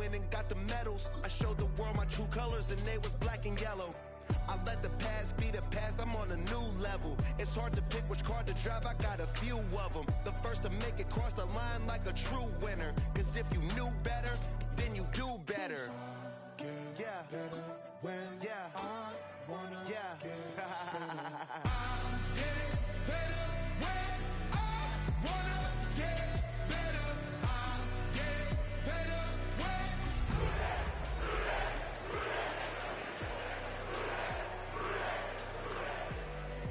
went and got the medals. I showed the world my true colors and they was black and yellow. I let the past be the past, I'm on a new level. It's hard to pick which car to drive, I got a few of them. The first to make it cross the line like a true winner. Cause if you knew better, then you do better. Yeah. Better when yeah. I wanna yeah. Get I'm getting better when I wanna get better. I'm getting better when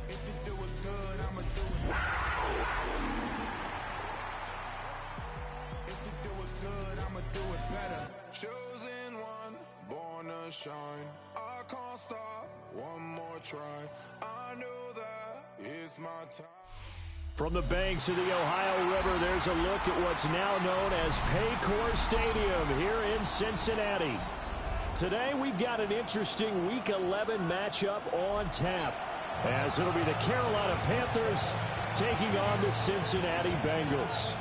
if you do it good, I'ma do it. If you do it good, I'ma do it better. Chosen one, born to shine. I can't stop, one more try. I know that it's my time. From the banks of the Ohio River, there's a look at what's now known as Paycor Stadium here in Cincinnati. Today, we've got an interesting Week 11 matchup on tap, as it'll be the Carolina Panthers taking on the Cincinnati Bengals.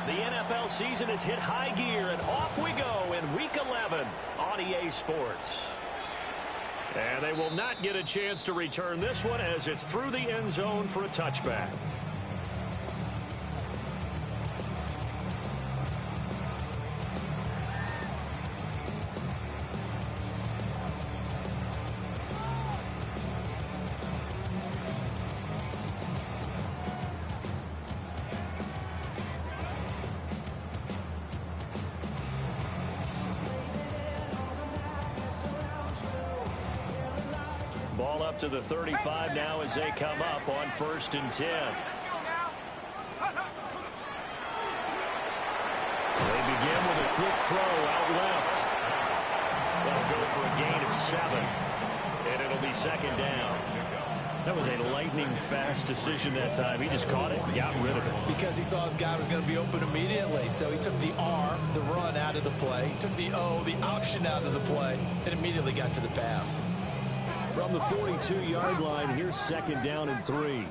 The NFL season has hit high gear, and off we go in Week 11 on EA Sports. And they will not get a chance to return this one as it's through the end zone for a touchback. Ball up to the 35 now as they come up on 1st and 10. They begin with a quick throw out left. They'll go for a gain of 7, and it'll be 2nd down. That was a lightning-fast decision that time. He just caught it and got rid of it. Because he saw his guy was going to be open immediately. So he took the R, the run, out of the play. He took the O, the option, out of the play, and immediately got to the pass. From the 42-yard line, here's 2nd down and 3.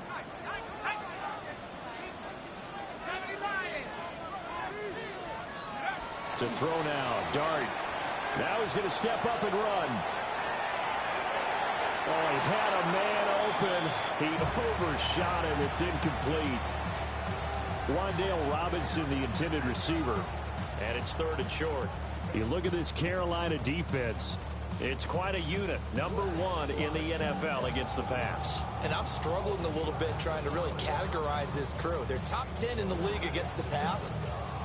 To throw now, Dart. Now he's going to step up and run. Oh, he had a man open. He overshot him. It's incomplete. Wan'Dale Robinson, the intended receiver. And it's 3rd and short. You look at this Carolina defense. It's quite a unit. Number 1 in the NFL against the pass. And I'm struggling a little bit trying to really categorize this crew. They're top 10 in the league against the pass,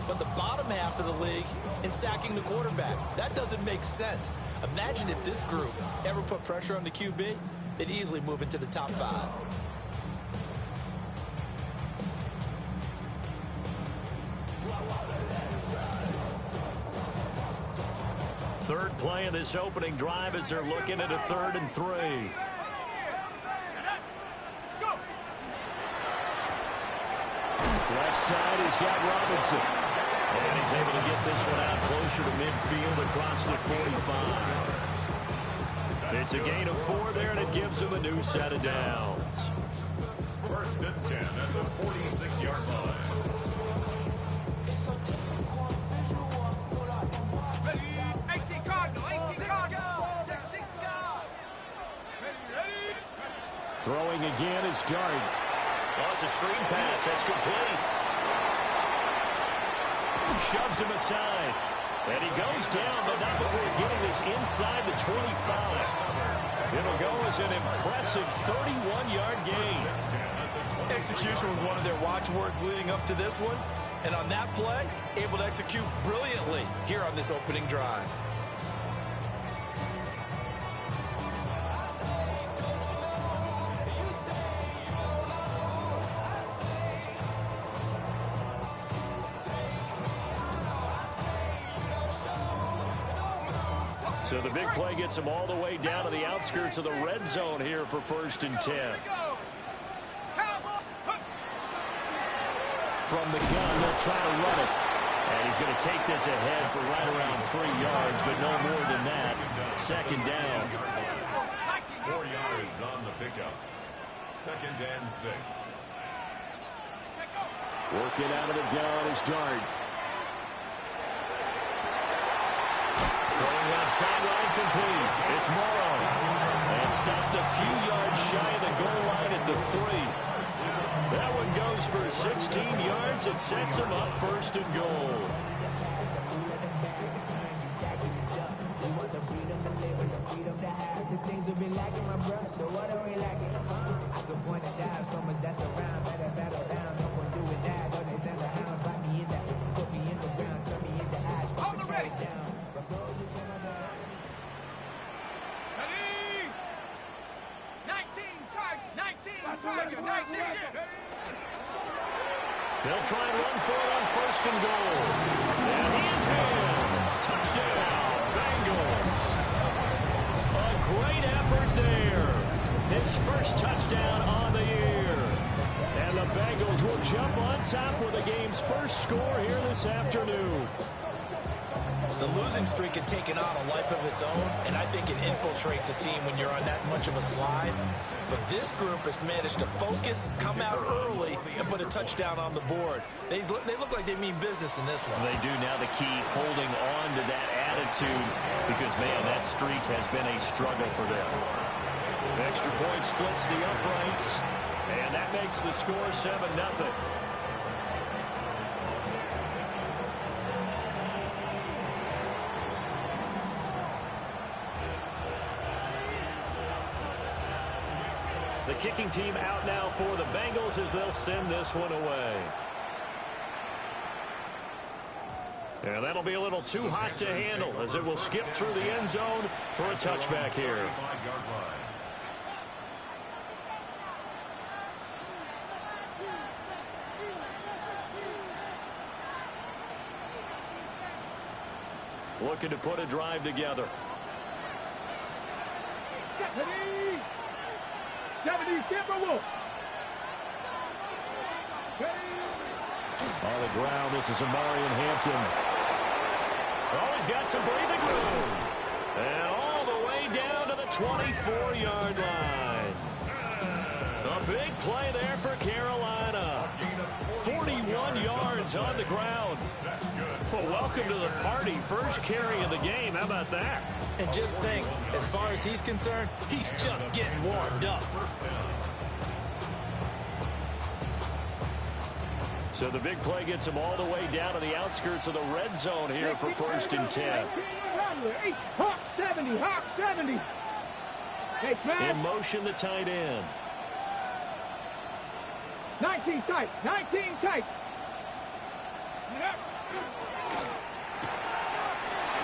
but the bottom half of the league in sacking the quarterback. That doesn't make sense. Imagine if this group ever put pressure on the QB, they'd easily move into the top 5. Third play of this opening drive as they're looking at a 3rd and 3. Left side has got Robinson. And he's able to get this one out closer to midfield across the 45. It's a gain of 4 there, and it gives him a new set of downs. 1st and 10 at the 46-yard line. Throwing again is Dart. Oh, it's a screen pass. That's complete. Shoves him aside. And he goes down, but not before getting this inside the 25. It'll go as an impressive 31-yard gain. Execution was one of their watchwords leading up to this one. And on that play, able to execute brilliantly here on this opening drive. So the big play gets them all the way down to the outskirts of the red zone here for 1st and 10. From the gun, they'll try to run it. And he's going to take this ahead for right around 3 yards, but no more than that. 2nd down. 4 yards on the pickup. 2nd and 6. Working out of the gun is Dart. Throwing left sideline complete. It's Morrow. And stopped a few yards shy of the goal line at the 3. That one goes for 16 yards. It sets him up 1st and goal. They'll try and run for it on 1st and goal. And he is in. Touchdown, Bengals. A great effort there. His first touchdown on the year. And the Bengals will jump on top with the game's first score here this afternoon. The losing streak had taken on a life of its own, and I think it infiltrates a team when you're on that much of a slide. But this group has managed to focus, come out early, and put a touchdown on the board. They look like they mean business in this one. They do. Now the key, holding on to that attitude, because, man, that streak has been a struggle for them. Extra point splits the uprights, and that makes the score 7-0. The kicking team out now for the Bengals as they'll send this one away. And that'll be a little too hot to handle as it will skip through the end zone for a touchback here. Looking to put a drive together. On the ground, this is Amarian Hampton. Oh, he's got some breathing room. And all the way down to the 24-yard line. A big play there for Carolina. 41 yards on the ground. Well, welcome to the party. First carry of the game. How about that? And just think, as far as he's concerned, he's just getting warmed up. So the big play gets him all the way down to the outskirts of the red zone here for 1st and 10. Hawk 70, Hawk 70. In motion, the tight end. 19 tight, 19 tight.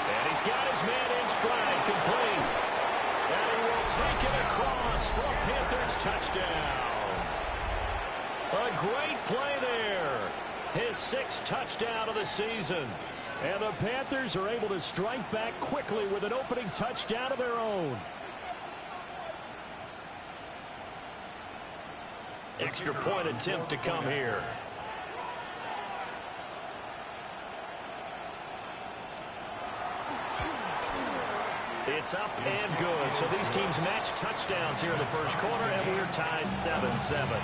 And he's got his man in stride, complete. And he will take it across for a Panthers touchdown. A great play there. His 6th touchdown of the season. And the Panthers are able to strike back quickly with an opening touchdown of their own. Extra point attempt to come here. It's up and good. So these teams match touchdowns here in the first quarter, and we're tied 7-7.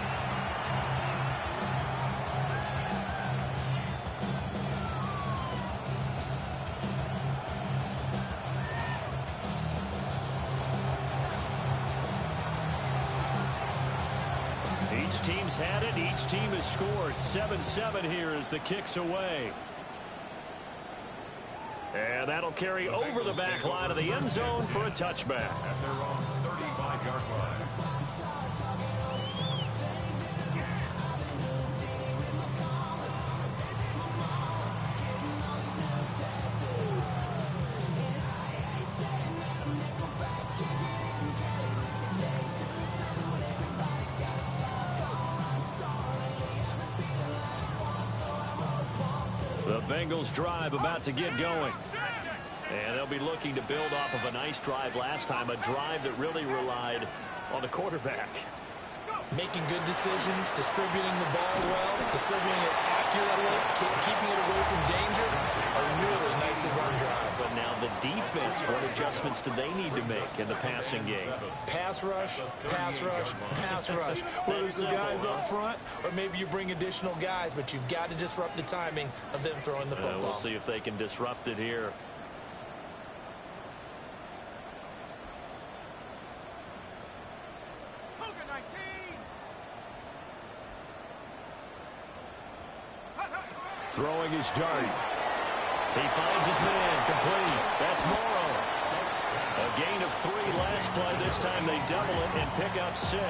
Each team's had it. Each team has scored. 7-7 here as the kick's away. And that'll carry over the back line of the end zone for a touchback. At their own 35-yard line. The Bengals drive about to get going. And they'll be looking to build off of a nice drive last time, a drive that really relied on the quarterback. Making good decisions, distributing the ball well, distributing it accurately, keeping it away from danger. A really nicely run drive. But now the defense, what adjustments do they need to make in the passing game? Pass rush, pass rush, pass rush. Whether it's the guys up front or maybe you bring additional guys, but you've got to disrupt the timing of them throwing the football. We'll see if they can disrupt it here. Throwing his dart. He finds his man, complete. That's Morrow. A gain of 3 last play. This time they double it and pick up 6.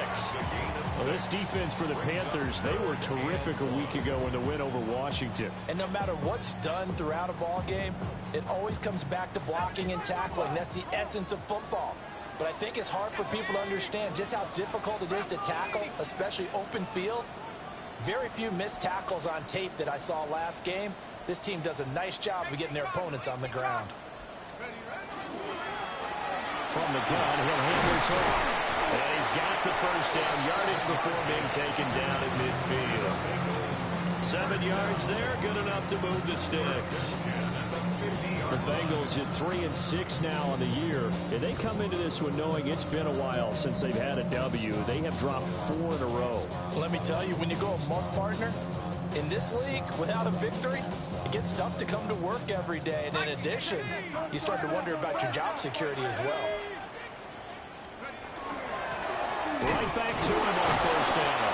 Well, this defense for the Panthers, they were terrific a week ago in the win over Washington. And no matter what's done throughout a ball game, it always comes back to blocking and tackling. That's the essence of football. But I think it's hard for people to understand just how difficult it is to tackle, especially open field. Very few missed tackles on tape that I saw last game. This team does a nice job of getting their opponents on the ground. From the gun, he'll hand this off. And he's got the first down, yardage before being taken down at midfield. 7 yards there, good enough to move the sticks. The Bengals at 3-6 now on the year. And they come into this one knowing it's been a while since they've had a W. They have dropped 4 in a row. Let me tell you, when you go a month partner, in this league, without a victory, it gets tough to come to work every day. And in addition, you start to wonder about your job security as well. Right back to him on first down.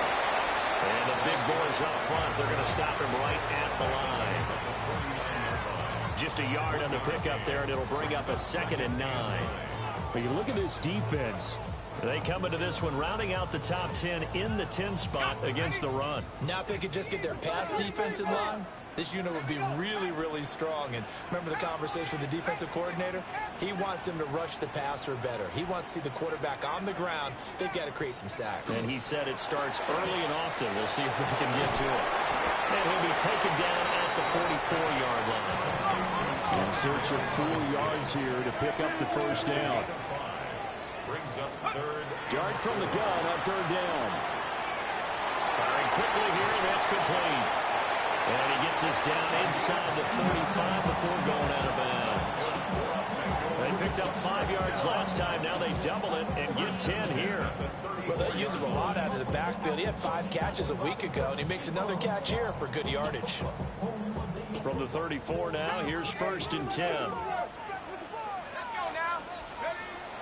And the big boys up front, they're going to stop him right at the line. Just a yard on the pickup there, and it'll bring up a 2nd and 9. But you look at this defense. They come into this one rounding out the top 10 in the 10 spot against the run. Now if they could just get their pass defense in line, this unit would be really, really strong. And remember the conversation with the defensive coordinator? He wants them to rush the passer better. He wants to see the quarterback on the ground. They've got to create some sacks. And he said it starts early and often. We'll see if they can get to it. And he'll be taken down at the 44-yard line. In search of 4 yards here to pick up the first down. Brings up 3rd. Dart from the gun on 3rd down. Firing quickly here, and that's complete. And he gets us down inside the 35 before going out of bounds. They picked up 5 yards last time. Now they double it and get 10 here. Well, they use him a lot out of the backfield. He had 5 catches a week ago, and he makes another catch here for good yardage. From the 34 now, here's 1st and 10.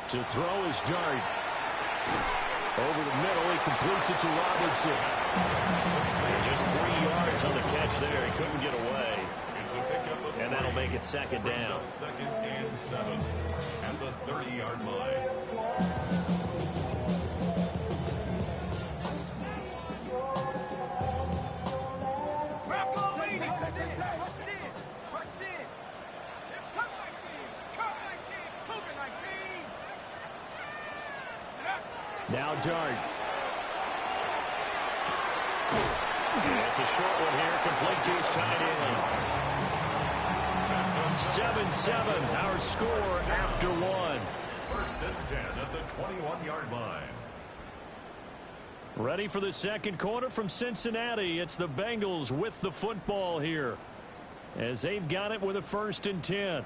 To throw his dart. Over the middle, he completes it to Robinson. And just 3 yards on the catch there. He couldn't get away. And that'll make it 2nd down. 2nd and 7 at the 30-yard line. Now Dart. It's a short one here, complete to his tight end. 7-7, our score after 1. 1st and 10 at the 21-yard line. Ready for the 2nd quarter from Cincinnati. It's the Bengals with the football here, as they've got it with a 1st and 10.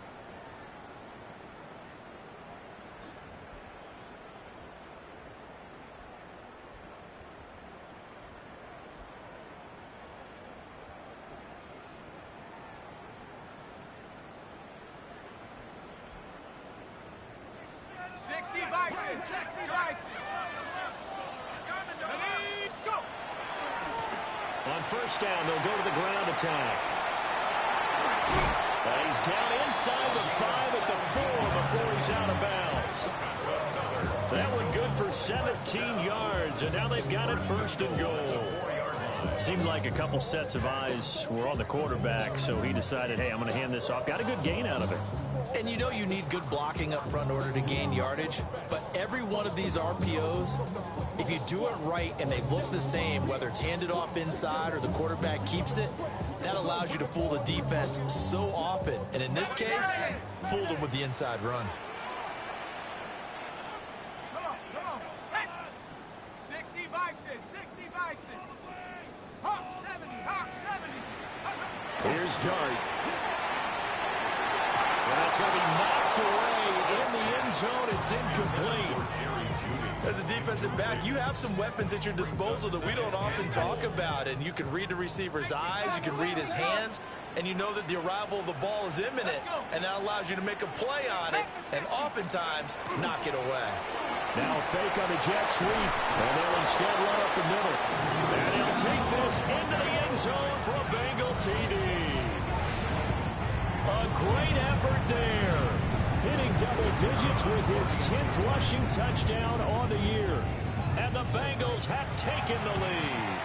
On first down, they'll go to the ground attack. And he's down inside the 5 at the 4 before he's out of bounds. That one good for 17 yards, and now they've got it 1st and goal. Seemed like a couple sets of eyes were on the quarterback, so he decided, hey, I'm going to hand this off. Got a good gain out of it. And you know you need good blocking up front in order to gain yardage, but every one of these RPOs, if you do it right and they look the same, whether it's handed off inside or the quarterback keeps it, that allows you to fool the defense so often. And in this case, fooled them with the inside run. Come on. 60 vices, 60 vices. Hawk 70, Hawk 70. Here's Dart. And that's going to be knocked away in the end zone. It's incomplete. As a defensive back, you have some weapons at your disposal that we don't often talk about. And you can read the receiver's eyes, you can read his hands, and you know that the arrival of the ball is imminent. And that allows you to make a play on it and oftentimes knock it away. Now fake on the jet sweep, and they'll instead run up the middle. And he'll take this into the end zone for a Bengal TD. A great effort there. Hitting double digits with his 10th rushing touchdown on the year. And the Bengals have taken the lead.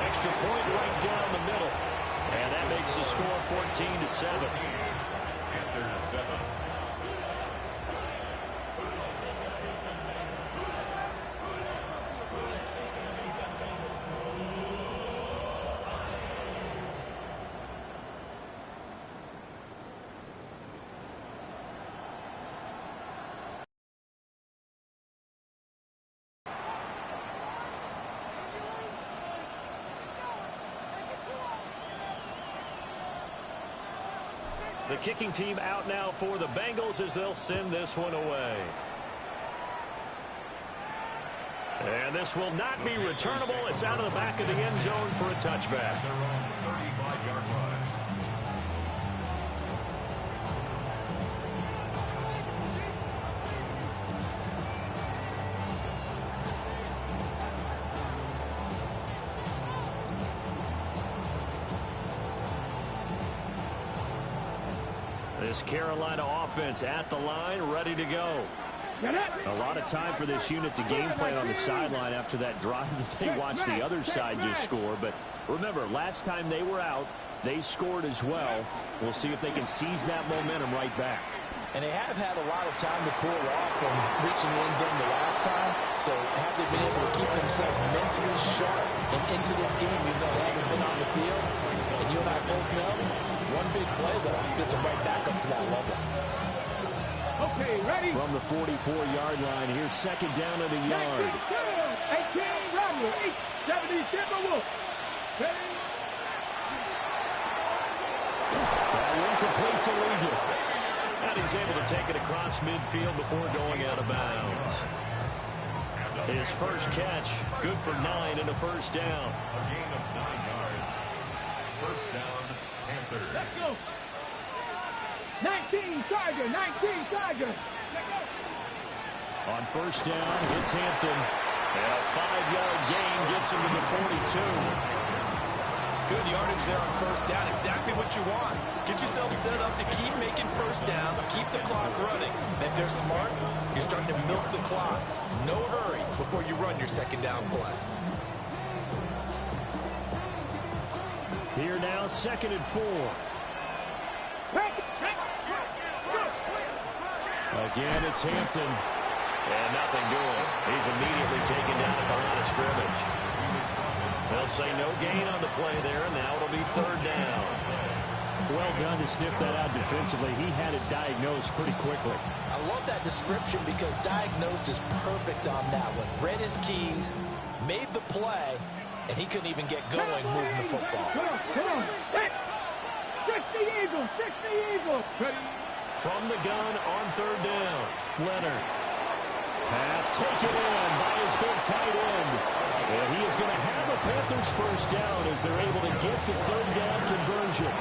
Extra point right down the middle. And that makes the score 14-7. Panthers 7. The kicking team out now for the Bengals as they'll send this one away. And this will not be returnable. It's out of the back of the end zone for a touchback. Their own 35-yard line. This Carolina offense at the line, ready to go. A lot of time for this unit to game plan on the sideline after that drive that they watched the other side just score. But remember, last time they were out, they scored as well. We'll see if they can seize that momentum right back. And they have had a lot of time to cool off from reaching the end zone the last time. So have they been able to keep themselves mentally sharp and into this game, even though they haven't been on the field? And you and I both know, one big play, though, gets them right back up to that level. Okay, ready? From the 44-yard line, here's second down at the yard. 18, Romney, 70, Timberwolf. That one complete to Liga. And he's able to take it across midfield before going out of bounds. His first catch, good for 9 and a first down. A gain of 9 yards. First down, Panthers. Let's go. 19 Tiger, 19 Tiger. Let's go. On first down, it's Hampton. And a 5-yard gain gets him to the 42. Good yardage there on first down. Exactly what you want. Get yourself set up to keep making first downs, keep the clock running. And if they're smart, you're starting to milk the clock. No hurry before you run your second down play. Here now, 2nd and 4. Again, it's Hampton. And nothing doing. He's immediately taken down at the line of scrimmage. They'll say no gain on the play there, and now it'll be 3rd down. Well done to sniff that out defensively. He had it diagnosed pretty quickly. I love that description because diagnosed is perfect on that one. Read his keys, made the play, and he couldn't even get going moving the football. Come on. 60 Eagles, 60 Eagles. From the gun on 3rd down, Leonard. Pass taken in by his big tight end. And he is going to have a Panthers first down as they're able to get the 3rd down conversion.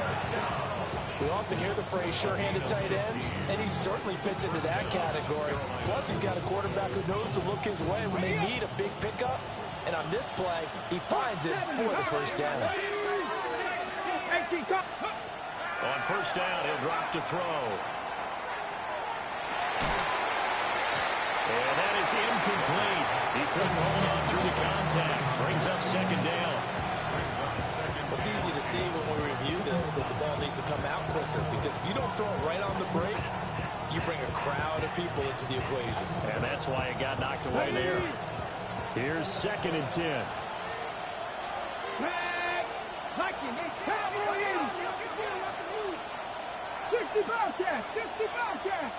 We often hear the phrase sure-handed tight ends, and he certainly fits into that category. Plus, he's got a quarterback who knows to look his way when they need a big pickup. And on this play, he finds it for the first down. On first down, he'll drop to throw. And that is incomplete. He couldn't hold on through the contact. Brings up second down. It's easy to see when we review this that the ball needs to come out quicker, because if you don't throw it right on the break, you bring a crowd of people into the equation. And that's why it got knocked away there. Here's 2nd and 10. 60 Bobcats, 60 Bobcats.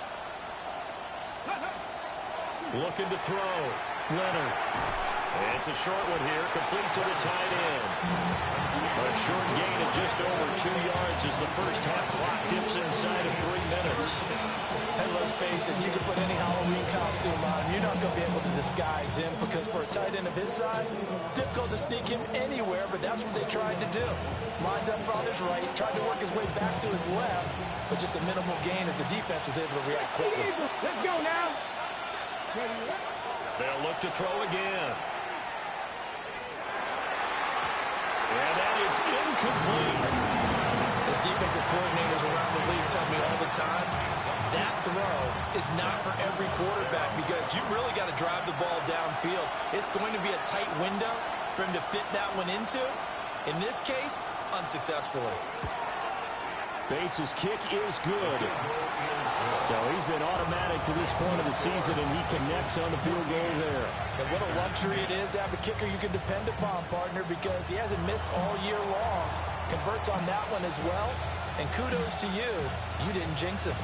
Looking to throw. Leonard. It's a short one here, complete to the tight end. A short gain of just over 2 yards as the first half clock dips inside of 3 minutes. And let's face it, you can put any Halloween costume on, you're not going to be able to disguise him, because for a tight end of his size, difficult to sneak him anywhere, but that's what they tried to do. Lined up on his right, tried to work his way back to his left, but just a minimal gain as the defense was able to react quickly. Let's go now. They'll look to throw again. And that is incomplete. As defensive coordinators around the league tell me all the time, that throw is not for every quarterback, because you've really got to drive the ball downfield. It's going to be a tight window for him to fit that one into. In this case, unsuccessfully. Bates' kick is good. So he's been automatic to this point of the season, and he connects on the field goal there. And what a luxury it is to have a kicker you can depend upon, partner, because he hasn't missed all year long. Converts on that one as well. And kudos to you. You didn't jinx him.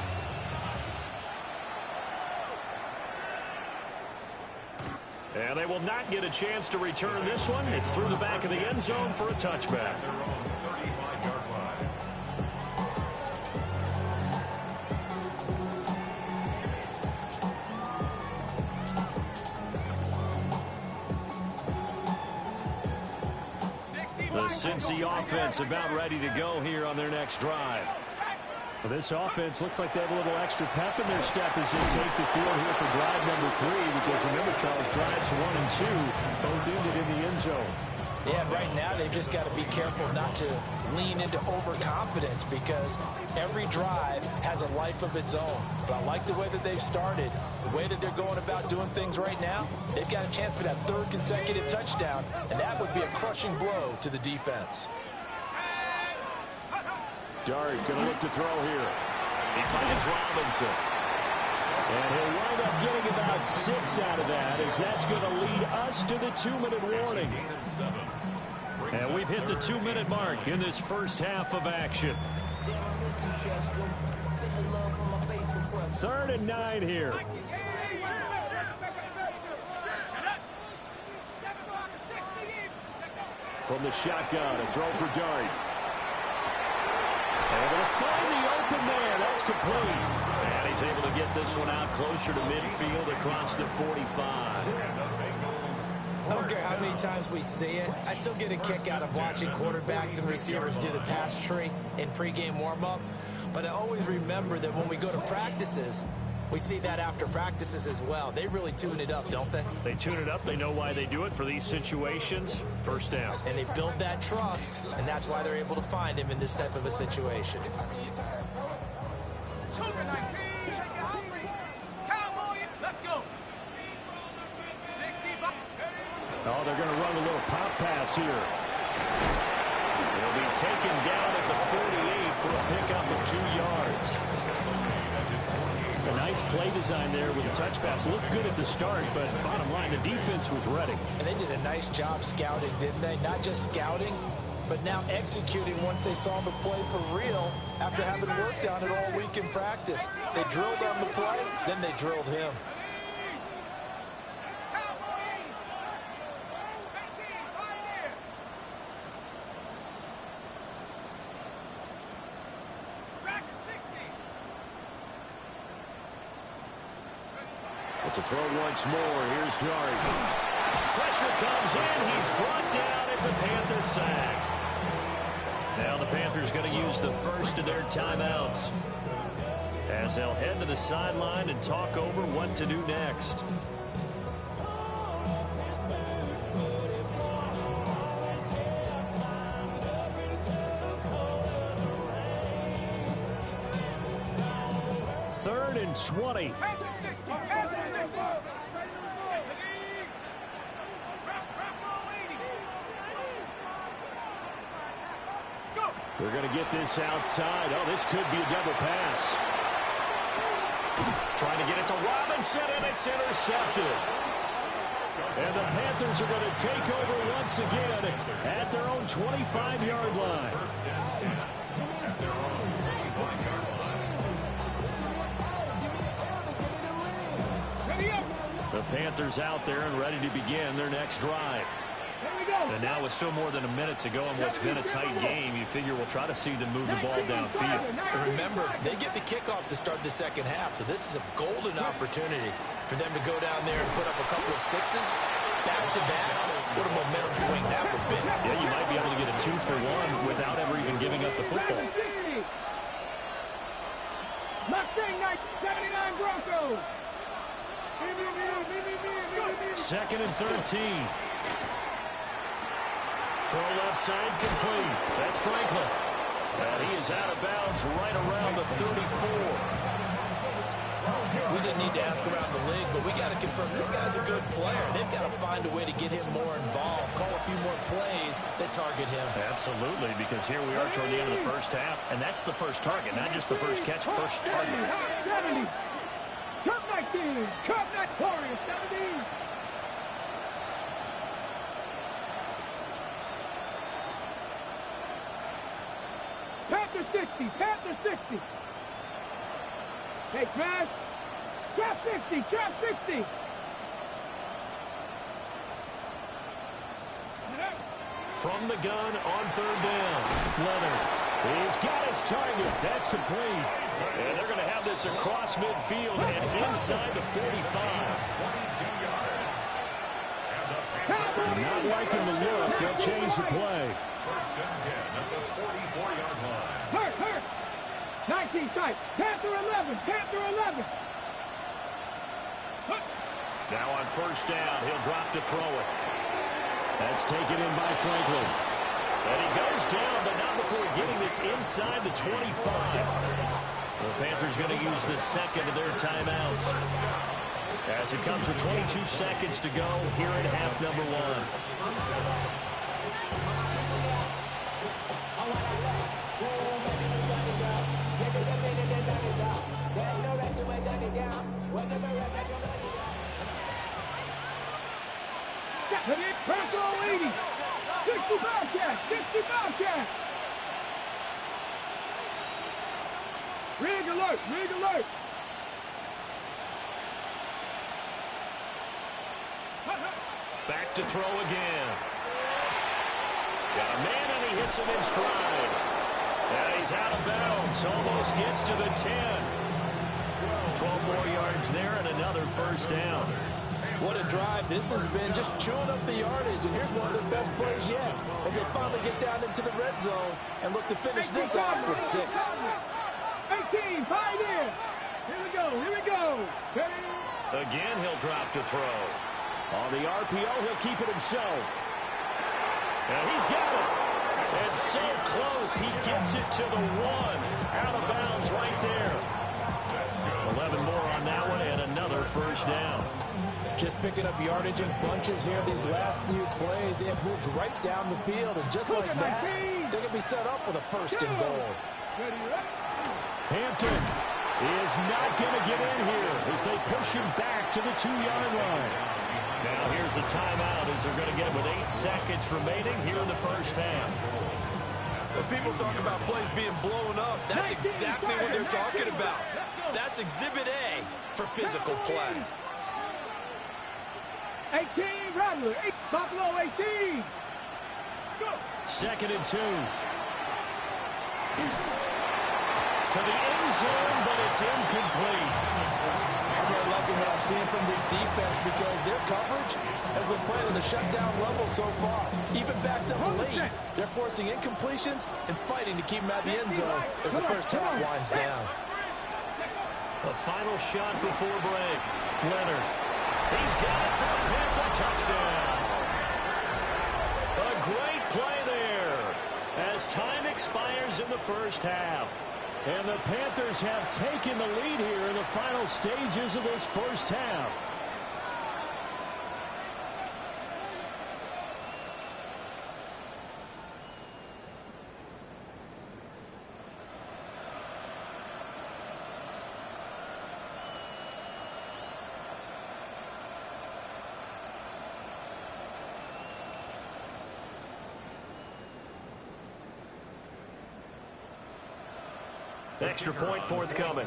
And they will not get a chance to return this one. It's through the back of the end zone for a touchback. The Cincy offense about ready to go here on their next drive. Well, this offense looks like they have a little extra pep in their step as they take the field here for drive number 3, because remember, Charles, drives 1 and 2 both ended in the end zone. Yeah, right now they've just got to be careful not to lean into overconfidence, because every drive has a life of its own. But I like the way that they've started, the way that they're going about doing things right now. They've got a chance for that 3rd consecutive touchdown, and that would be a crushing blow to the defense. Dart going to look to throw here. He finds Robinson. And he'll wind up getting about 6 out of that, as that's going to lead us to the 2-minute warning. And we've hit the 2-minute mark in this first half of action. 3rd and 9 here. From the shotgun, a throw for Dart. Able to find the open man. That's complete. And he's able to get this one out closer to midfield across the 45. I don't care how many times we see it. I still get a kick out of watching quarterbacks and receivers do the pass tree in pregame warm-up. But I always remember that when we go to practices, we see that after practices as well. They really tune it up, don't they? They tune it up. They know why they do it for these situations. First down. And they build that trust, and that's why they're able to find him in this type of a situation. Oh, they're going to run a little pop pass here. He'll be taken down at the 48 for a pickup of 2 yards. A nice play design there with a touch pass. Looked good at the start, but bottom line, the defense was ready. And they did a nice job scouting, didn't they? Not just scouting, but now executing once they saw the play for real after having worked on it all week in practice. They drilled on the play, then they drilled him. To throw once more. Here's Dart. Pressure comes in. He's brought down. It's a Panther sack. Now the Panthers going to use the first of their timeouts, as they'll head to the sideline and talk over what to do next. Third and 20. They're going to get this outside. Oh, this could be a double pass. Trying to get it to Robinson, and it's intercepted. And the Panthers are going to take over once again at their own 25-yard line. The Panthers out there and ready to begin their next drive. And now with still more than a minute to go in what's been a tight game, you figure we'll try to see them move the ball downfield. And remember, they get the kickoff to start the second half, so this is a golden opportunity for them to go down there and put up a couple of sixes back-to-back. What a momentum swing that would be. Yeah, you might be able to get a 2-for-1 without ever even giving up the football. Mustang 79 Broncos. Second and 13. Throw left side complete. That's Franklin. And he is out of bounds right around the 34. We didn't need to ask around the league, but we got to confirm this guy's a good player. They've got to find a way to get him more involved, call a few more plays that target him. Absolutely, because here we are toward the end of the first half, and that's the first target, not just the first catch, first target. 70. Cup 19. Cup Victorious 70. Panther 60. Panther 60. Hey, Trash. Trap 60. Trap 60. From the gun on third down. Leonard. He's got his target. That's complete. And they're going to have this across midfield and inside the 45. Not liking the look. They'll change the play. First and 10 at the 44-yard line. Hurt. 19 tight. Panther 11. Panther 11. Now on first down, he'll drop to throw it. That's taken in by Franklin. And he goes down, but not before getting this inside the 25. The Panthers going to use the second of their timeouts. As it comes with 22 seconds to go here in half number one. Personal 80. 60 Bobcat. 60 Bobcat. Rig alert. Rig alert. Back to throw again. Got a man and he hits him in stride. And he's out of bounds. Almost gets to the 10. 12 more yards there and another first down. What a drive. This has been just chewing up the yardage, and here's one of the best plays yet as they finally get down into the red zone and look to finish this off with 6. 18, Pioneer. Here we go, here we go. Again, he'll drop to throw. On the RPO, he'll keep it himself. And he's got it. And so close, he gets it to the 1. Out of bounds right there. 11 more on that one and another first down. Just picking up yardage in bunches here these last few plays. They have moved right down the field, and just like that, they're going to be set up with a first and goal. Hampton is not going to get in here as they push him back to the 2-yard line. Now here's a timeout as they're going to get with 8 seconds remaining here in the first half. When people talk about plays being blown up, that's exactly what they're talking about. That's Exhibit A for physical play. 18, Rattler. Buffalo, 18. Go. Second and 2. To the end zone, but it's incomplete. I'm really liking what I'm seeing from this defense because their coverage has been playing at a shutdown level so far. Even backed up late, they're forcing incompletions and fighting to keep them at the end zone as the first half winds down. A final shot before break. Leonard. He's got it for a Panther touchdown. A great play there as time expires in the first half. And the Panthers have taken the lead here in the final stages of this first half. Extra point forthcoming.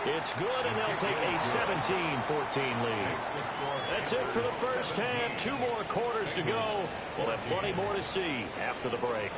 It's good, and they'll take a 17-14 lead. That's it for the first half. 2 more quarters to go. We'll have plenty more to see after the break.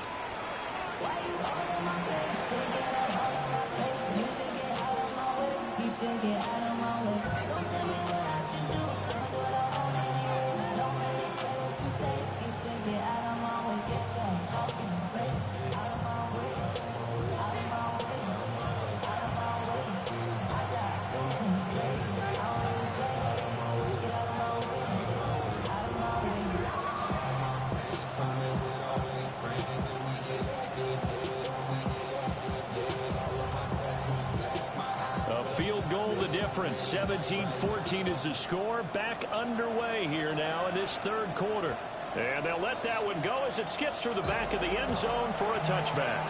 Field goal the difference. 17-14 is the score. Back underway here now in this third quarter. And they'll let that one go as it skips through the back of the end zone for a touchback.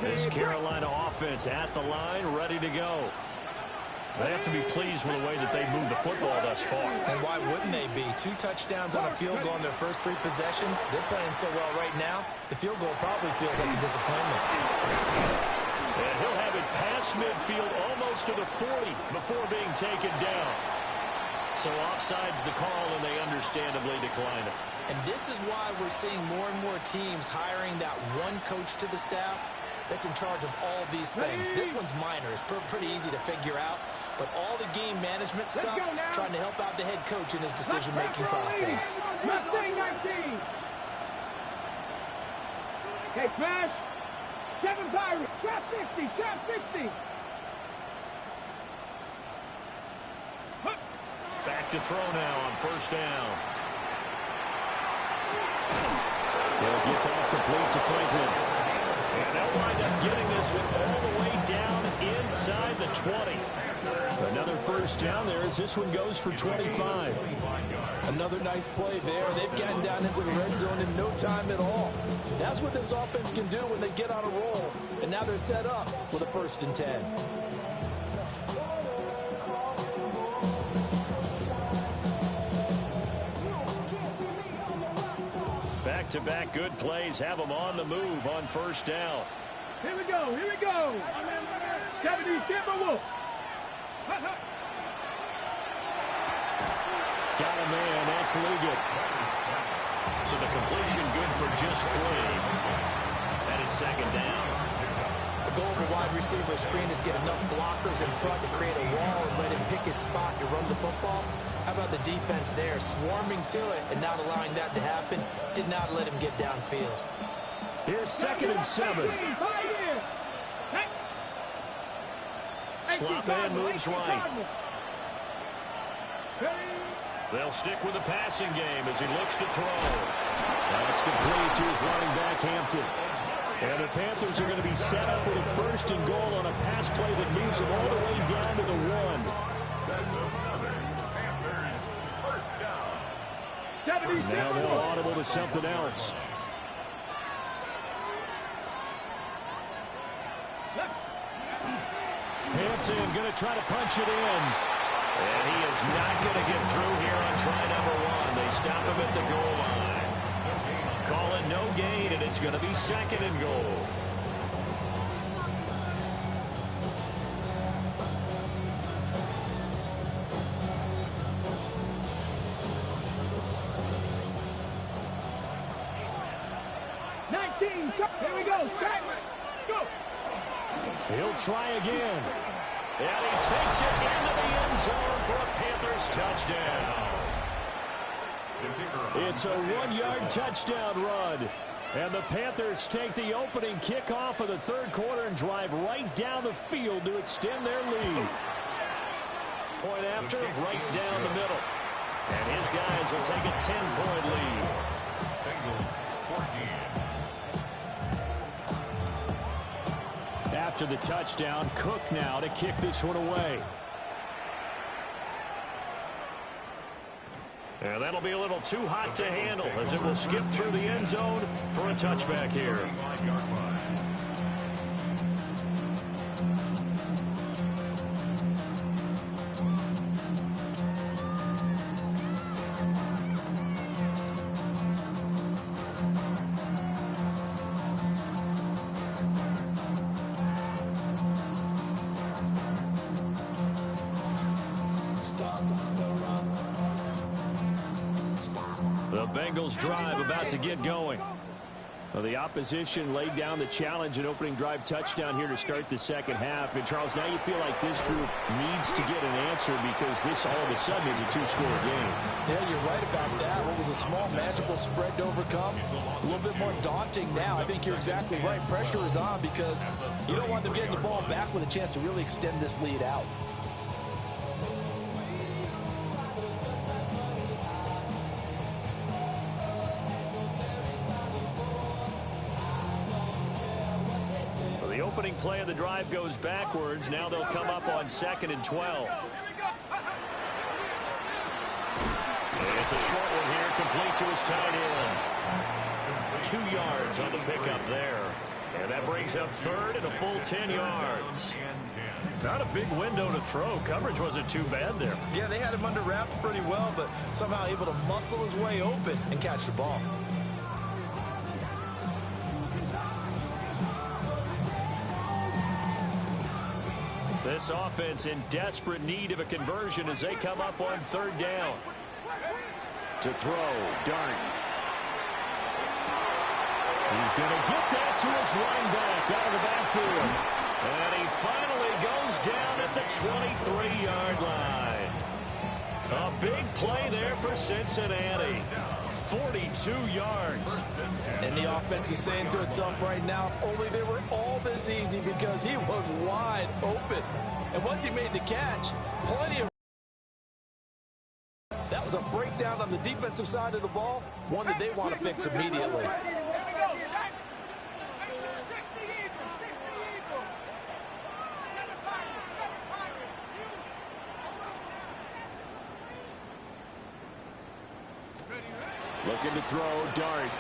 This Carolina offense at the line, ready to go. They have to be pleased with the way that they moved the football thus far. And why wouldn't they be? 2 touchdowns on a field goal in their first 3 possessions. They're playing so well right now, the field goal probably feels like a disappointment. And he'll have it past midfield almost to the 40 before being taken down. So offside's the call, and they understandably decline it. And this is why we're seeing more and more teams hiring that one coach to the staff that's in charge of all these things. This one's minor. It's pretty easy to figure out. But all the game management stuff, trying to help out the head coach in his decision-making process. Mustang 19. Okay, smash. 7 Pirates. Trap 60. Trap 60. Back to throw now on first down. They'll get that complete to Franklin. And they'll wind up getting this one all the way down inside the 20. Another first down there as this one goes for 25. Another nice play there. They've gotten down into the red zone in no time at all. That's what this offense can do when they get on a roll. And now they're set up with a 1st and 10. Back-to-back good plays have them on the move on first down. Here we go. Here we go. 70 Timberwolves. Got a man. That's Ligon. So the completion good for just 3. And it's second down. The goal of a wide receiver screen is get enough blockers in front to create a wall and let him pick his spot to run the football. How about the defense there, swarming to it and not allowing that to happen? Did not let him get downfield. Here's 2nd and 7. Slot man moves right. They'll stick with the passing game as he looks to throw. That's complete to his running back, Hampton. And the Panthers are going to be set up with a 1st and goal on a pass play that moves them all the way down to the 1. Now they'll audible to something else. Hampton going to try to punch it in. And he is not going to get through here on try number 1. They stop him at the goal line. Call it no gain, and it's going to be 2nd and goal. Here we go. Go. He'll try again. And he takes it into the end zone for a Panthers touchdown. It's a 1-yard touchdown run. And the Panthers take the opening kickoff of the third quarter and drive right down the field to extend their lead. Point after, right down the middle. And his guys will take a 10-point lead. Bengals 14. After the touchdown, Cook now to kick this one away. And that'll be a little too hot to handle as it will skip through the end zone for a touchback here. The Bengals drive about to get going. Well, the opposition laid down the challenge and opening drive touchdown here to start the second half. And, Charles, now you feel like this group needs to get an answer because this all of a sudden is a two-score game. Yeah, you're right about that. What was a small, manageable spread to overcome? A little bit more daunting now. I think you're exactly right. Pressure is on because you don't want them getting the ball back with a chance to really extend this lead out. Opening play of the drive goes backwards. Now they'll come up on 2nd and 12. And it's a short one here, complete to his tight end. 2 yards on the pickup there. And that brings up 3rd and a full 10 yards. Not a big window to throw. Coverage wasn't too bad there. Yeah, they had him under wraps pretty well, but somehow able to muscle his way open and catch the ball. This offense in desperate need of a conversion as they come up on 3rd down. To throw, Dart. He's going to get that to his running back out of the backfield. And he finally goes down at the 23-yard line. A big play there for Cincinnati. 42 yards. And the offense is saying to itself right now, if only they were all this easy because he was wide open. And once he made the catch, plenty of... That was a breakdown on the defensive side of the ball, one that they want to fix immediately. Looking to throw, Dart.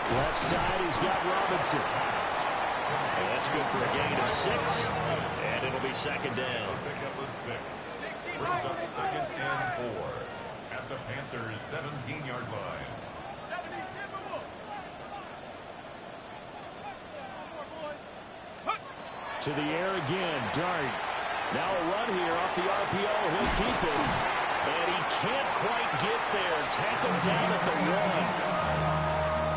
Left side, he's got Robinson. And that's good for a gain of 6. And it'll be 2nd down. Pickup of 6. Brings up 2nd and 4. At the Panthers' 17-yard line. To the air again, Dart. Now a run here off the RPO. He'll keep it. And he can't quite get there. Tackled down at the 1.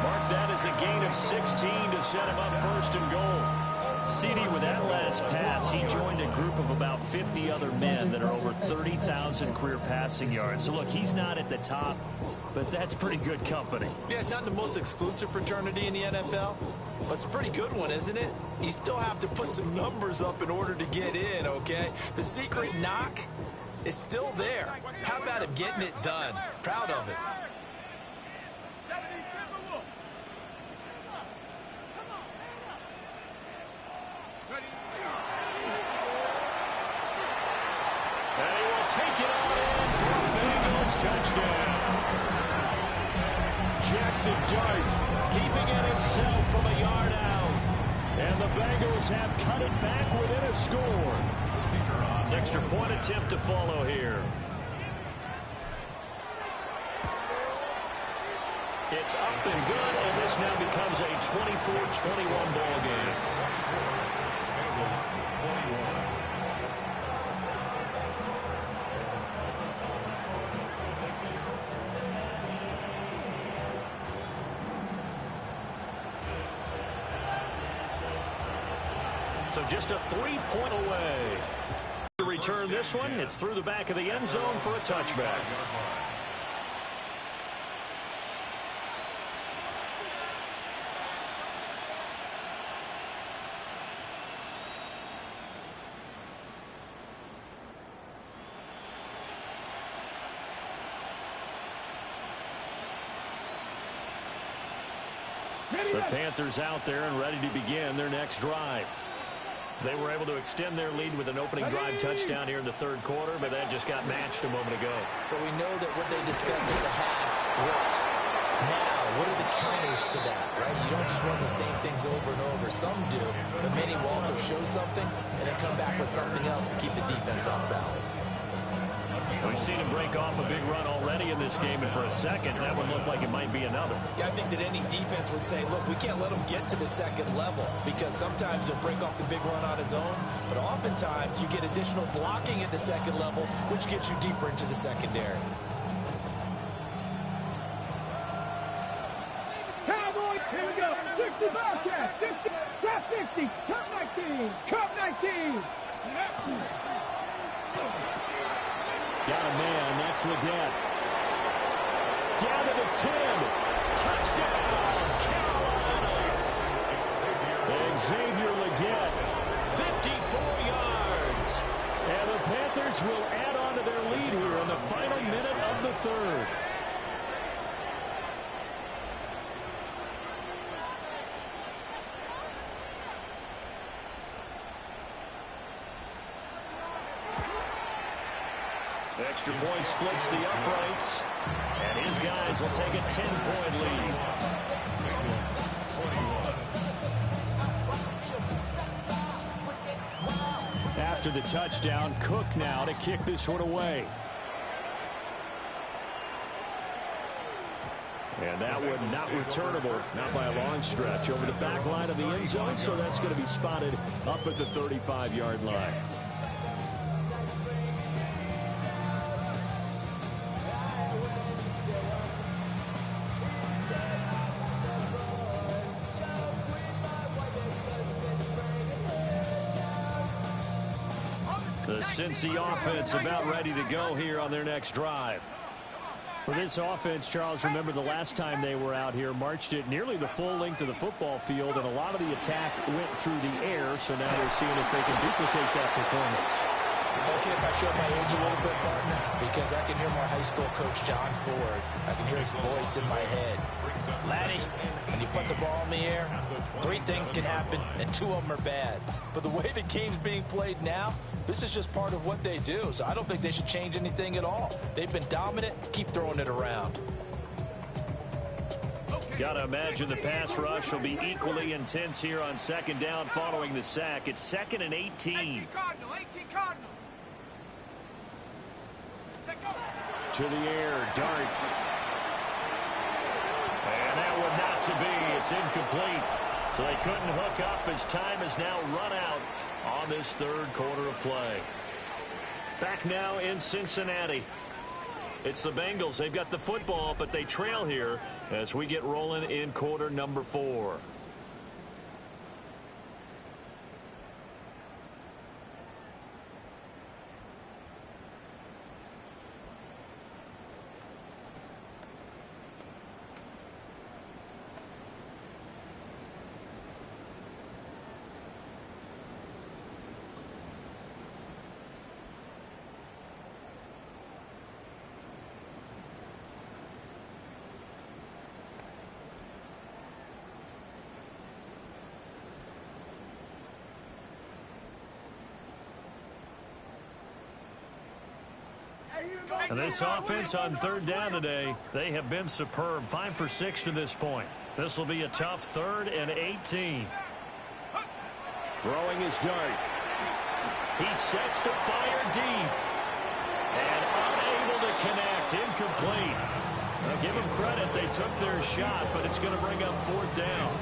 Mark that as a gain of 16 to set him up 1st and goal. CD, with that last pass, he joined a group of about 50 other men that are over 30,000 career passing yards. So, look, he's not at the top, but that's pretty good company. Yeah, it's not the most exclusive fraternity in the NFL, but it's a pretty good one, isn't it? You still have to put some numbers up in order to get in, okay? The secret knock is still there. How about him getting it done? Proud of it. And he will take it on in for a Bengals touchdown. Jackson Dart keeping it himself from a yard out. And the Bengals have cut it back within a score. Extra point attempt to follow here. It's up and good, and this now becomes a 24-21 ball game. So just a 3-point away. To return this one, it's through the back of the end zone for a touchback. The Panthers out there and ready to begin their next drive. They were able to extend their lead with an opening drive touchdown here in the third quarter, but that just got matched a moment ago. So we know that what they discussed at the half worked. Now, what are the counters to that, right? You don't just run the same things over and over. Some do, but many will also show something and then come back with something else to keep the defense off balance. We've seen him break off a big run already in this game, and for a second, that one looked like it might be another. Yeah, I think that any defense would say, look, we can't let him get to the second level, because sometimes he'll break off the big run on his own, but oftentimes you get additional blocking at the second level, which gets you deeper into the secondary. Cowboys, here we go. 60 Bobcats, 60, trap 50, cut 19, cut 19. Got a man, that's Leggett. Down to the 10. Touchdown, Carolina. And Xavier Leggett, 54 yards. And the Panthers will add on to their lead here in the final minute of the third. Extra point splits the uprights, and his guys will take a 10-point lead. After the touchdown, Cook now to kick this one away. And that one not returnable, not by a long stretch, over the back line of the end zone, so that's going to be spotted up at the 35-yard line. The Cincy offense about ready to go here on their next drive. For this offense, Charles, remember the last time they were out here, marched it nearly the full length of the football field, and a lot of the attack went through the air, so now they're seeing if they can duplicate that performance. Okay, if I show my age a little bit, partner, because I can hear my high school coach, John Ford. I can hear his voice in my head. Laddie, when you put the ball in the air, 3 things can happen, and 2 of them are bad. But the way the game's being played now, this is just part of what they do, so I don't think they should change anything at all. They've been dominant. Keep throwing it around. Got to imagine the pass rush will be equally intense here on second down following the sack. It's 2nd and 18. 18 Cardinal, 18 Cardinal. To the air, Dart. And that one not to be. It's incomplete. So they couldn't hook up as time has now run out on this third quarter of play. Back now in Cincinnati. It's the Bengals. They've got the football, but they trail here as we get rolling in quarter number 4. And this offense on third down today, they have been superb. 5 for 6 to this point. This will be a tough 3rd and 18. Throwing his dart. He sets to fire deep. And unable to connect. Incomplete. Now give them credit. They took their shot, but it's going to bring up 4th down.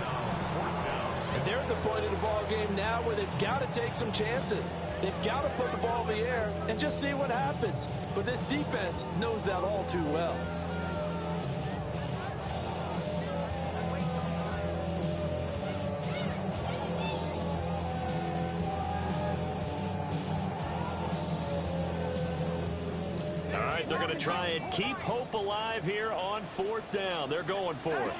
And they're at the point of the ball game now where they've got to take some chances. They've got to put the ball in the air and just see what happens. But this defense knows that all too well. All right, they're going to try and keep hope alive here on 4th down. They're going for it.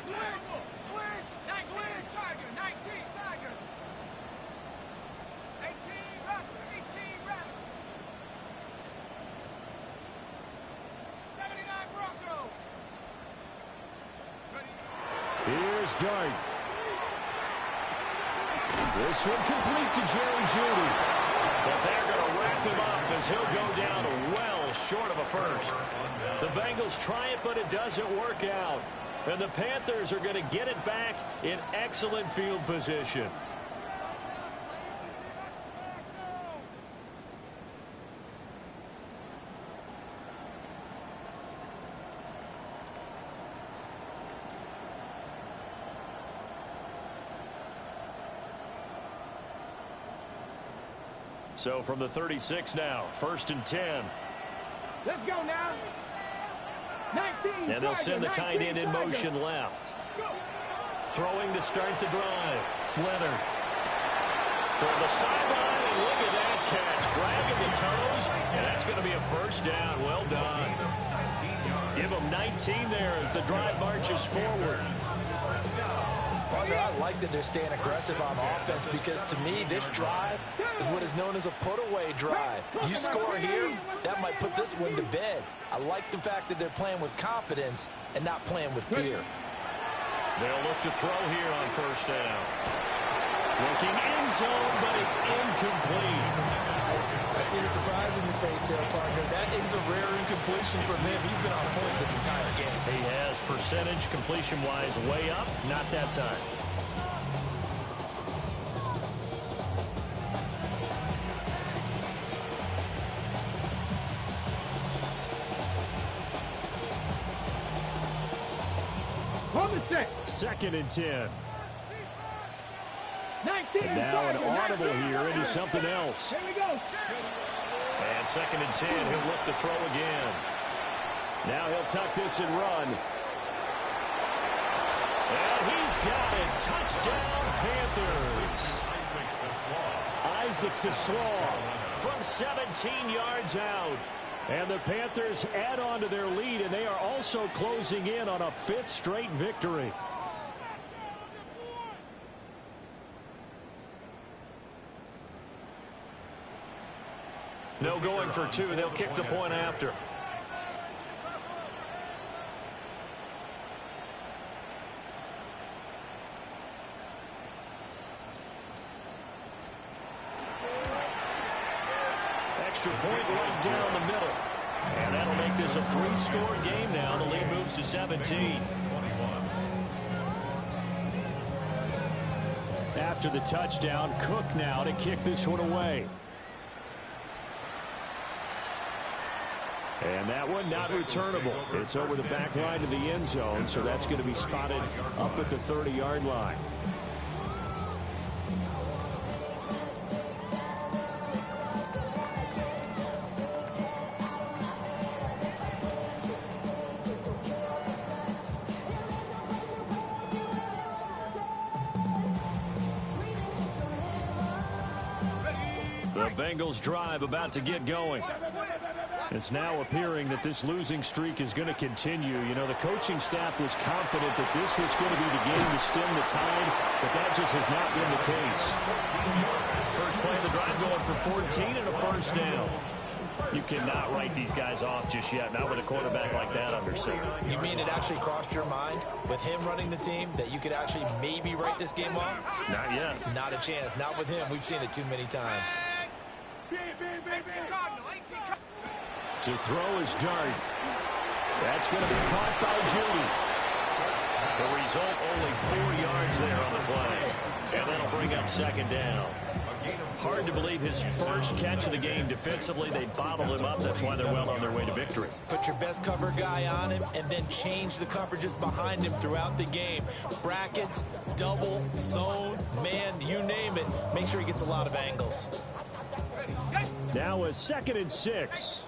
Here's Dart. This one complete to Jerry Jeudy. But they're going to wrap him up as he'll go down well short of a first. The Bengals try it, but it doesn't work out. And the Panthers are going to get it back in excellent field position. So from the 36 now, 1st and 10. Let's go now. 19. And they'll send the tight end in motion left. Throwing to start the drive. Leonard. From the sideline, and look at that catch. Dragging the toes, and that's going to be a first down. Well done. Give them 19 there as the drive marches forward. Partner, I like that they're staying aggressive on offense because to me, this drive is what is known as a put-away drive. You score here, that might put this one to bed. I like the fact that they're playing with confidence and not playing with fear. They'll look to throw here on first down. Looking end zone, but it's incomplete. I see the surprise in your face there, partner. That is a rare incompletion from him. He's been on point this entire game. He has percentage completion-wise way up. Not that time. Second and 10. 19. And now an audible here into something else. Here we go. And second and 10, he'll look to throw again. Now he'll tuck this and run. And he's got it. Touchdown, Panthers. Isaac to Slaw from 17 yards out. And the Panthers add on to their lead, and they are also closing in on a 5th straight victory. No going for 2. They'll kick the point after. Extra point right down the middle. And that'll make this a 3-score game now. The lead moves to 17. After the touchdown, Cook now to kick this one away. And that one not returnable. It's over the back line of the end zone, so that's going to be spotted up at the 30-yard line. The Bengals drive about to get going. It's now appearing that this losing streak is going to continue. You know, the coaching staff was confident that this was going to be the game to stem the tide, but that just has not been the case. First play of the drive going for 14 and a first down. You cannot write these guys off just yet, not with a quarterback like that under center. You mean it actually crossed your mind with him running the team that you could actually maybe write this game off? Not yet. Not a chance. Not with him. We've seen it too many times. To throw his dart. That's going to be caught by Jeudy. The result, only 4 yards there on the play. And that'll bring up second down. Hard to believe his first catch of the game defensively. They bottled him up. That's why they're well on their way to victory. Put your best cover guy on him and then change the coverages behind him throughout the game. Brackets, double, zone, man, you name it. Make sure he gets a lot of angles. Now a 2nd and 6.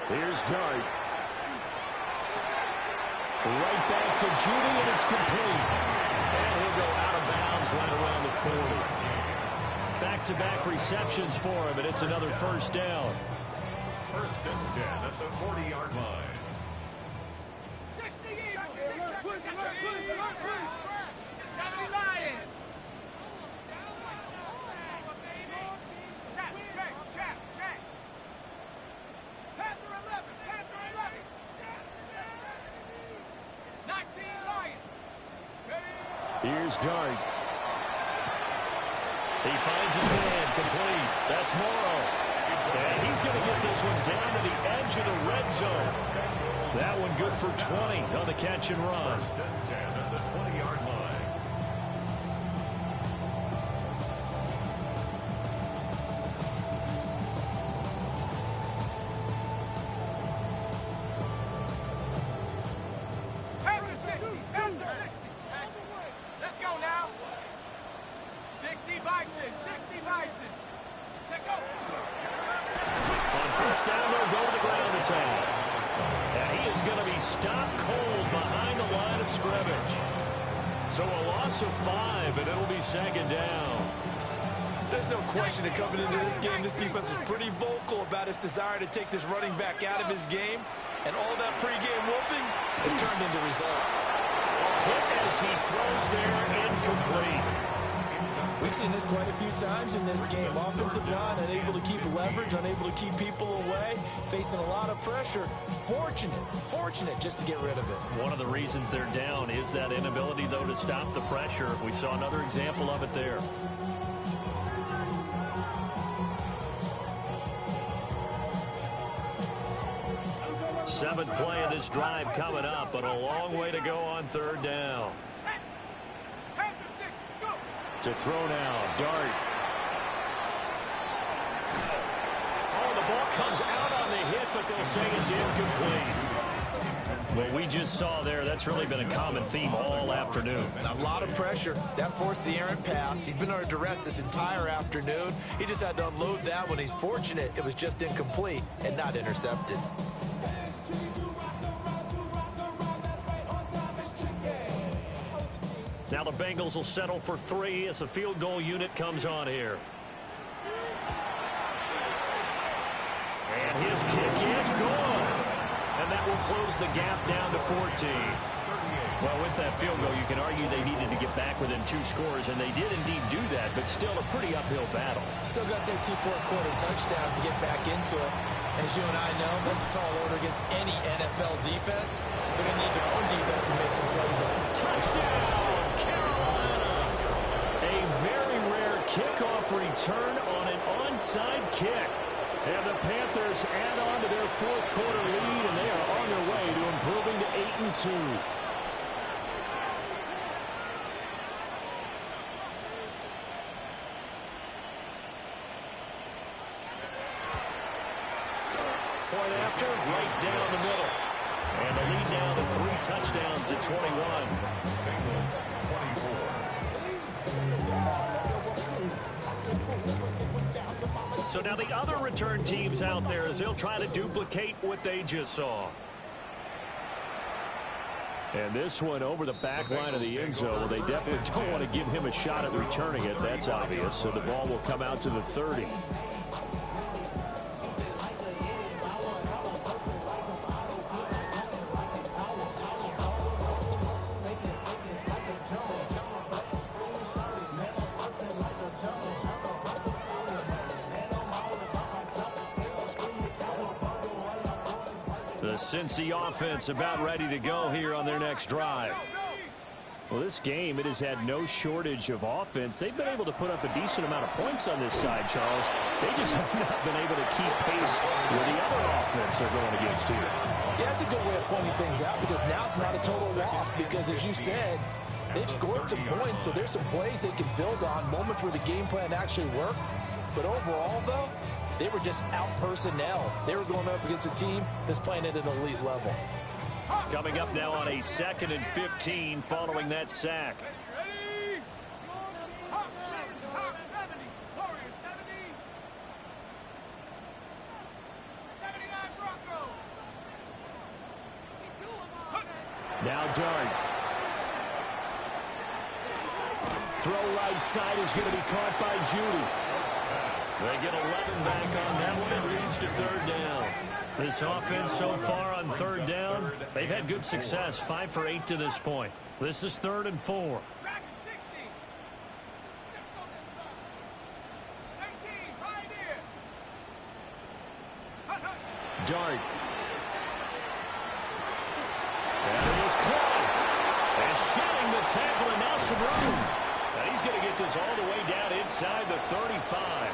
Here's Dart. Right back to Jeudy, and it's complete. And he'll go out of bounds right around the 40. Back-to-back receptions for him, and it's another first down. 1st and 10 at the 40-yard line. Here's Dart. He finds his man complete. That's Morrow. And he's going to get this one down to the edge of the red zone. That one good for 20 on the catch and run. First and 10 at the 20-yard line. Let's go now. 60 Bison, 60 Bison. Take go. On first down, they'll go to the ground attack. And he is going to be stopped cold behind the line of scrimmage. So a loss of 5, and it'll be second down. There's no question that coming into this game, this defense was pretty vocal about its desire to take this running back out of his game. And all that pregame whooping has turned into results. Hit as he throws there, incomplete. We've seen this quite a few times in this game. Offensive line unable to keep leverage, unable to keep people away, facing a lot of pressure. Fortunate just to get rid of it. One of the reasons they're down is that inability, though, to stop the pressure. We saw another example of it there. Seventh play of this drive coming up, but a long way to go on third down. To throw now, Dart. Oh, the ball comes out on the hit, but they'll say it's incomplete. Well, we just saw there, that's really been a common theme all afternoon. A lot of pressure. That forced the errant pass. He's been under duress this entire afternoon. He just had to unload that one. He's fortunate it was just incomplete and not intercepted. Now the Bengals will settle for 3 as the field goal unit comes on here. And his kick is good. And that will close the gap down to 14. Well, with that field goal, you can argue they needed to get back within 2 scores, and they did indeed do that, but still a pretty uphill battle. Still got to take 2 fourth-quarter touchdowns to get back into it. As you and I know, that's a tall order against any NFL defense. They're going to need their own defense to make some plays. Touchdown! Kickoff return on an onside kick. And the Panthers add on to their fourth-quarter lead, and they are on their way to improving to 8-2. Point after, right down the middle. And the lead now to 3 touchdowns at 21. Bengals 24. So now the other return teams out there as they'll try to duplicate what they just saw. And this one over the back line of the end zone. Well, they definitely don't want to give him a shot at returning it. That's obvious. So the ball will come out to the 30. Cincy offense about ready to go here on their next drive. Well, this game, it has had no shortage of offense. They've been able to put up a decent amount of points on this side, Charles. They just have not been able to keep pace with the other offense they're going against here. Yeah, that's a good way of pointing things out because now it's not a total loss because, as you said, they've scored some points, so there's some plays they can build on, moments where the game plan actually worked. But overall, though, they were just out personnel. They were going up against a team that's playing at an elite level. Coming up now on a 2nd and 15 following that sack. Now Dart. Throw right side is going to be caught by Judy. They get 11 back on that one. It leads to third down. This offense so far on third down, they've had good success. 5 for 8 to this point. This is 3rd and 4. Dart. And it is caught. And shedding the tackle, and now some room. Now he's going to get this all the way down inside the 35.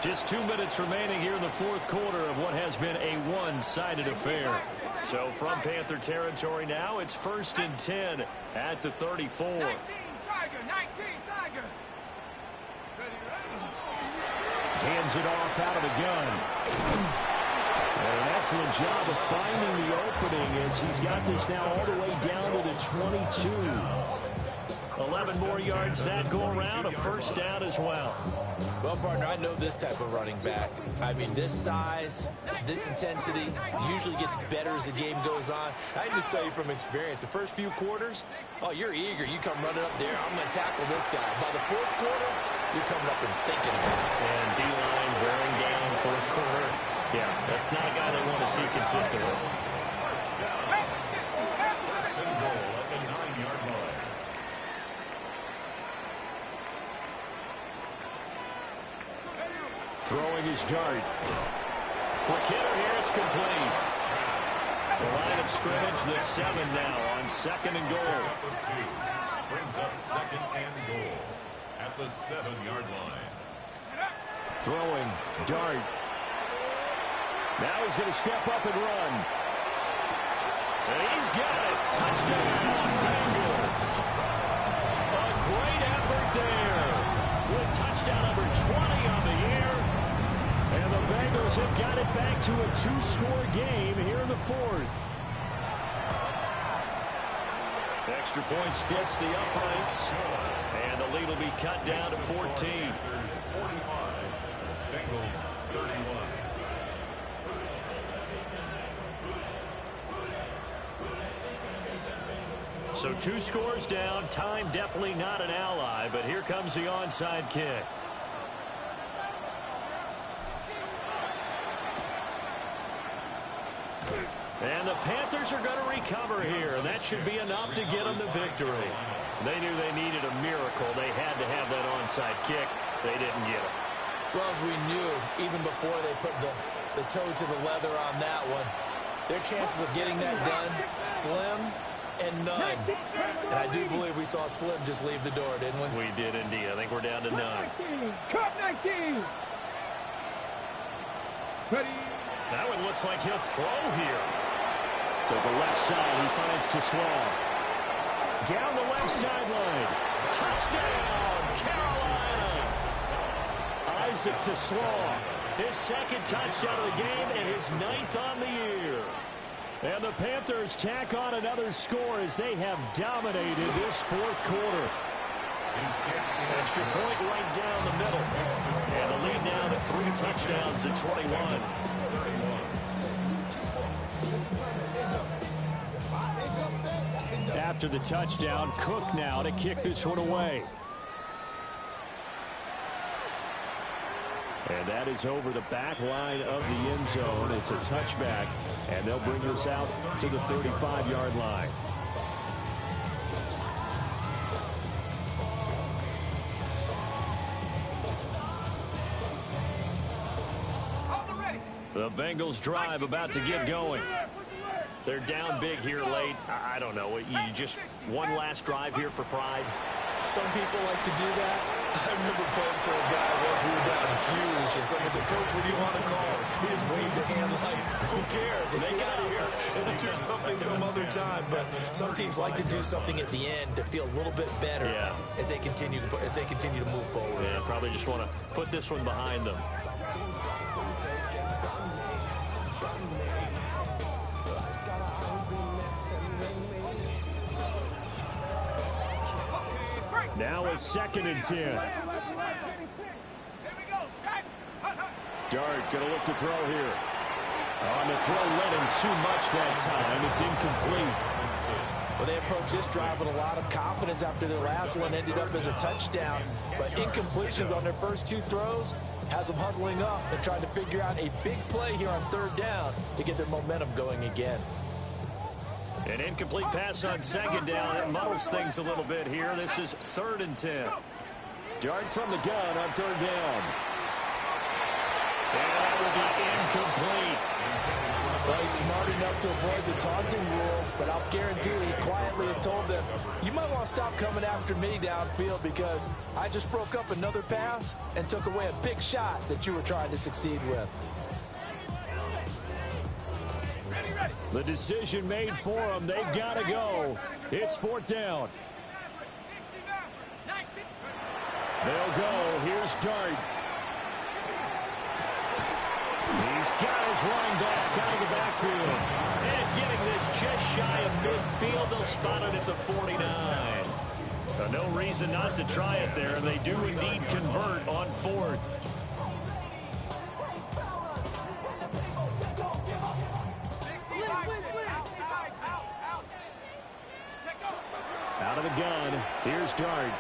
Just 2 minutes remaining here in the fourth quarter of what has been a one-sided affair. So from Panther territory now, it's 1st and 10 at the 34. 19 Tiger, 19 Tiger. Hands it off out of the gun. And an excellent job of finding the opening as he's got this now all the way down to the 22. 11 more yards that go around, a first down as well. Well, partner, I know this type of running back. I mean, this size, this intensity usually gets better as the game goes on. I can just tell you from experience, the first few quarters, oh, you're eager. You come running up there, I'm going to tackle this guy. By the fourth quarter, you're coming up and thinking about it. And D-line wearing down fourth quarter. Yeah, that's not a guy they want to see consistently. Throwing his dart. McKinnon here, it's complete. The line of scrimmage, the 7 now on 2nd and goal. Brings up 2nd and goal at the 7-yard line. Throwing, dart. Now he's going to step up and run. And he's got it. Touchdown, Bengals. A great effort there. With touchdown number 20 on the year. And the Bengals have got it back to a 2-score game here in the fourth. Extra point splits the uprights. And the lead will be cut down to 14. 45, Bengals 31. So 2 scores down. Time definitely not an ally, but here comes the onside kick. And the Panthers are going to recover here, and that should be enough to get them the victory. They knew they needed a miracle. They had to have that onside kick. They didn't get it. Well, as we knew, even before they put the toe to the leather on that one, their chances of getting that done, slim and none. And I do believe we saw Slim just leave the door, didn't we? We did indeed. I think we're down to 9. Cup 19. Ready. That one looks like he'll throw here. To the left side, he finds Tesslaw. Down the left sideline. Touchdown, Carolina. Isaac Tesslaw. His 2nd touchdown of the game and his 9th on the year. And the Panthers tack on another score as they have dominated this fourth quarter. Extra point right down the middle. And the lead now to 3 touchdowns at 21. After the touchdown, Cook now to kick this one away. And that is over the back line of the end zone. It's a touchback, and they'll bring this out to the 35-yard line. The Bengals drive about to get going. They're down big here late. I don't know. You just one last drive here for pride. Some people like to do that. I remember playing for a guy once. We were down huge, and someone said, "Coach, what do you want to call?" He just waved a hand like, "Who cares? Let's get out of here and do something some other time." But some teams like to do something at the end to feel a little bit better as they continue to move forward. Yeah, probably just want to put this one behind them. Now it's 2nd and 10. Dart going to look to throw here. On the throw, led him too much that time. It's incomplete. Well, they approached this drive with a lot of confidence after their last one ended up as a touchdown. But incompletions on their first 2 throws has them huddling up and trying to figure out a big play here on 3rd down to get their momentum going again. An incomplete pass on 2nd down. It muddles things a little bit here. This is 3rd and 10. Dart from the gun on 3rd down. And that will be incomplete. Well, he's smart enough to avoid the taunting rule, but I'll guarantee he quietly has told them, you might want to stop coming after me downfield because I just broke up another pass and took away a big shot that you were trying to succeed with. The decision made for them. They've got to go. It's 4th down. They'll go. Here's Dart. He's got his running back out of the backfield. And getting this just shy of midfield. They'll spot it at the 49. No reason not to try it there. They do indeed convert on 4th. Out of the gun. Here's Dart.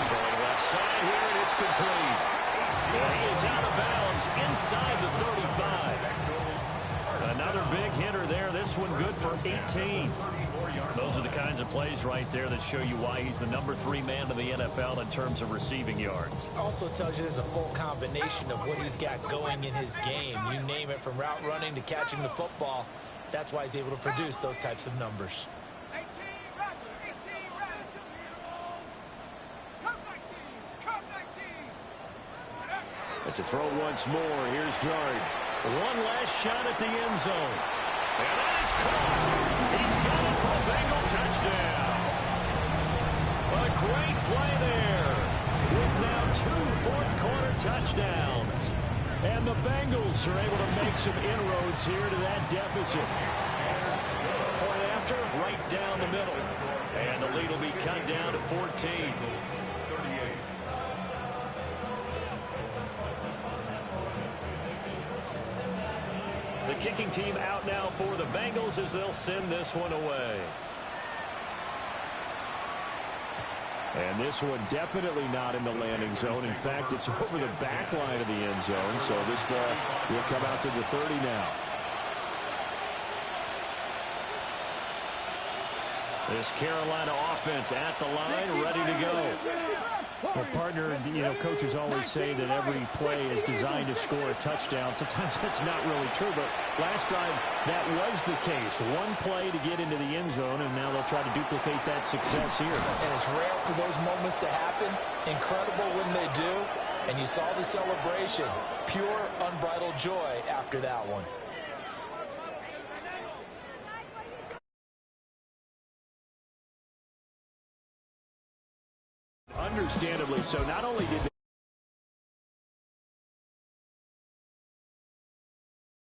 Throwing left side here, and it's complete. And he is out of bounds inside the 35. Another big hitter there. This one good for 18. Those are the kinds of plays right there that show you why he's the number 3 man in the NFL in terms of receiving yards. Also tells you there's a full combination of what he's got going in his game. You name it, from route running to catching the football. That's why he's able to produce those types of numbers. But to throw once more, here's Dart. One last shot at the end zone. And that is caught. He's got it for a Bengal touchdown. A great play there. With now 2 fourth-quarter touchdowns. And the Bengals are able to make some inroads here to that deficit. Point after, right down the middle. And the lead will be cut down to 14. The kicking team out now for the Bengals as they'll send this one away. And this one definitely not in the landing zone. In fact, it's over the back line of the end zone. So this ball will come out to the 30 now. This Carolina offense at the line, ready to go. Well, partner, coaches always say that every play is designed to score a touchdown. Sometimes that's not really true, but last time that was the case. One play to get into the end zone, and now they'll try to duplicate that success here. And it's rare for those moments to happen. Incredible when they do. And you saw the celebration. Pure, unbridled joy after that one. Understandably so. Not only did